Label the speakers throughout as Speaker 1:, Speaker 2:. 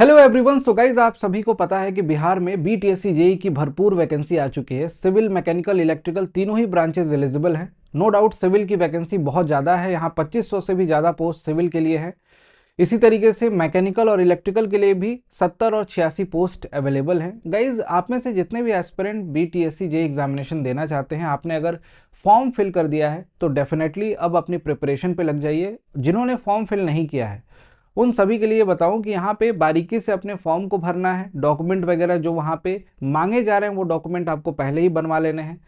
Speaker 1: Hello everyone. So guys, आप सभी को पता है कि बिहार में बीटीएससी जेई की भरपूर वैकेंसी आ चुकी है। सिविल, मैकेनिकल, इलेक्ट्रिकल तीनों ही ब्रांचेस एलिजिबल हैं। नो डाउट सिविल की वैकेंसी बहुत ज़्यादा है, यहाँ 2500 से भी ज़्यादा पोस्ट सिविल के लिए है। इसी तरीके से मैकेनिकल और इलेक्ट्रिकल के लिए भी 70 और 86 पोस्ट अवेलेबल हैं। गाइज, आप में से जितने भी एस्पिरेंट बीटीएससी जेई एग्जामिनेशन देना चाहते हैं, आपने अगर फॉर्म फिल कर दिया है तो डेफिनेटली अब अपनी प्रिपरेशन पे लग जाइए। जिन्होंने फॉर्म फिल नहीं किया है उन सभी के लिए बताऊं कि यहाँ पे बारीकी से अपने फॉर्म को भरना है। डॉक्यूमेंट वगैरह जो वहाँ पे मांगे जा रहे हैं वो डॉक्यूमेंट आपको पहले ही बनवा लेने हैं।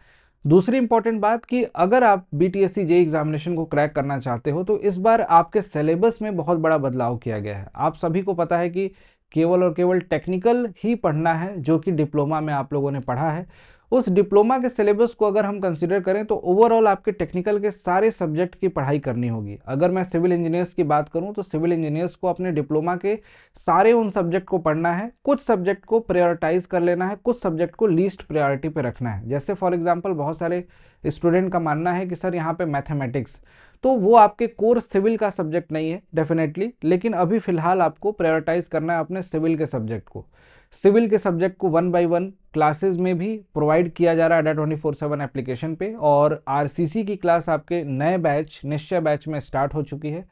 Speaker 1: दूसरी इंपॉर्टेंट बात कि अगर आप बीटीएससी जेई एग्जामिनेशन को क्रैक करना चाहते हो तो इस बार आपके सिलेबस में बहुत बड़ा बदलाव किया गया है। आप सभी को पता है कि केवल और केवल टेक्निकल ही पढ़ना है, जो कि डिप्लोमा में आप लोगों ने पढ़ा है। उस डिप्लोमा के सिलेबस को अगर हम कंसिडर करें तो ओवरऑल आपके टेक्निकल के सारे सब्जेक्ट की पढ़ाई करनी होगी। अगर मैं सिविल इंजीनियर्स की बात करूं तो सिविल इंजीनियर्स को अपने डिप्लोमा के सारे उन सब्जेक्ट को पढ़ना है। कुछ सब्जेक्ट को प्रायोरिटाइज कर लेना है, कुछ सब्जेक्ट को लीस्ट प्रायोरिटी पे रखना है। जैसे फॉर एग्जांपल बहुत सारे स्टूडेंट का मानना है कि सर यहाँ पे मैथमेटिक्स, तो वो आपके कोर सिविल का सब्जेक्ट नहीं है डेफिनेटली, लेकिन अभी फिलहाल आपको प्रायोरिटाइज करना है अपने सिविल के सब्जेक्ट को। सिविल के सब्जेक्ट को 1 बाय 1 क्लासेस में भी प्रोवाइड किया जा रहा है अड्डा 24/7 एप्लीकेशन पे, और आरसीसी की क्लास आपके नए बैच निश्चय बैच में स्टार्ट हो चुकी है।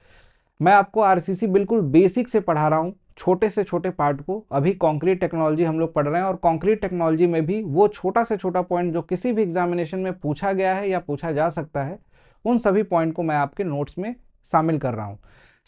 Speaker 1: मैं आपको आरसीसी बिल्कुल बेसिक से पढ़ा रहा हूँ, छोटे से छोटे पार्ट को। अभी कंक्रीट टेक्नोलॉजी हम लोग पढ़ रहे हैं, और कंक्रीट टेक्नोलॉजी में भी वो छोटा से छोटा पॉइंट जो किसी भी एग्जामिनेशन में पूछा गया है या पूछा जा सकता है, उन सभी पॉइंट को मैं आपके नोट्स में शामिल कर रहा हूँ।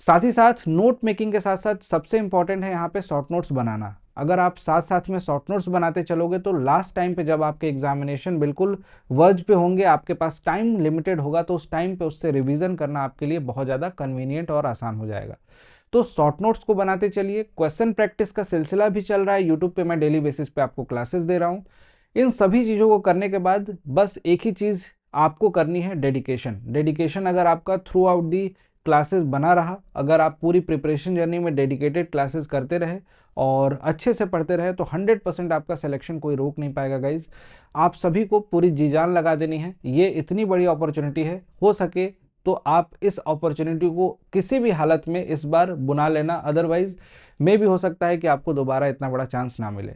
Speaker 1: साथ ही साथ नोट मेकिंग के साथ साथ सबसे इंपॉर्टेंट है यहाँ पे शॉर्ट नोट्स बनाना। अगर आप साथ साथ में शॉर्ट नोट्स बनाते चलोगे तो लास्ट टाइम पे जब आपके एग्जामिनेशन बिल्कुल वर्ज पे होंगे, आपके पास टाइम लिमिटेड होगा, तो उस टाइम पे उससे रिवीजन करना आपके लिए बहुत ज़्यादा कन्वीनियंट और आसान हो जाएगा। तो शॉर्ट नोट्स को बनाते चलिए। क्वेश्चन प्रैक्टिस का सिलसिला भी चल रहा है, यूट्यूब पे मैं डेली बेसिस पे आपको क्लासेस दे रहा हूँ। इन सभी चीज़ों को करने के बाद बस एक ही चीज़ आपको करनी है, डेडिकेशन। डेडिकेशन अगर आपका थ्रू आउट दी क्लासेस बना रहा, अगर आप पूरी प्रिपरेशन जर्नी में डेडिकेटेड क्लासेस करते रहे और अच्छे से पढ़ते रहे, तो 100% आपका सिलेक्शन कोई रोक नहीं पाएगा। गाइज, आप सभी को पूरी जी जान लगा देनी है। ये इतनी बड़ी अपॉर्चुनिटी है, हो सके तो आप इस अपॉर्चुनिटी को किसी भी हालत में इस बार बुना लेना, अदरवाइज मे भी हो सकता है कि आपको दोबारा इतना बड़ा चांस ना मिले।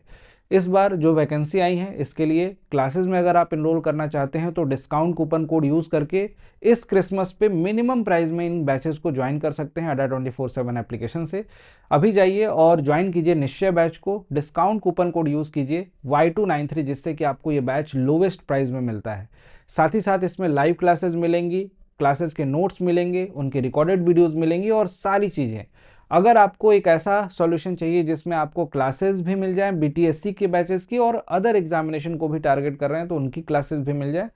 Speaker 1: इस बार जो वैकेंसी आई है इसके लिए क्लासेस में अगर आप इनरोल करना चाहते हैं तो डिस्काउंट कूपन कोड यूज़ करके इस क्रिसमस पे मिनिमम प्राइस में इन बैचेस को ज्वाइन कर सकते हैं अड्डा 24/7 एप्लीकेशन से। अभी जाइए और ज्वाइन कीजिए निश्चय बैच को, डिस्काउंट कूपन कोड यूज़ कीजिए Y293, जिससे कि आपको ये बैच लोवेस्ट प्राइस में मिलता है। साथ ही साथ इसमें लाइव क्लासेस मिलेंगी, क्लासेस के नोट्स मिलेंगे, उनके रिकॉर्डेड वीडियोस मिलेंगी और सारी चीज़ें। अगर आपको एक ऐसा सॉल्यूशन चाहिए जिसमें आपको क्लासेस भी मिल जाए बीटीएससी के बैचेस की, और अदर एग्जामिनेशन को भी टारगेट कर रहे हैं तो उनकी क्लासेस भी मिल जाए,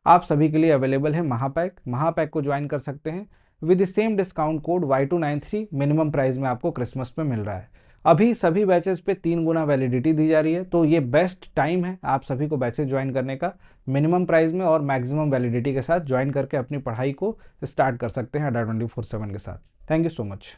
Speaker 1: आप सभी के लिए अवेलेबल है महापैक। महापैक को ज्वाइन कर सकते हैं with the same discount code Y293, minimum price में आपको क्रिसमस पे मिल रहा है। अभी सभी बैचेस पे 3 गुना वैलिडिटी दी जा रही है, तो ये बेस्ट टाइम है आप सभी को बैचेस ज्वाइन करने का। मिनिमम प्राइस में और मैक्सिमम वैलिडिटी के साथ ज्वाइन करके अपनी पढ़ाई को स्टार्ट कर सकते हैं अड्डा 24/7 के साथ। Thank you so much.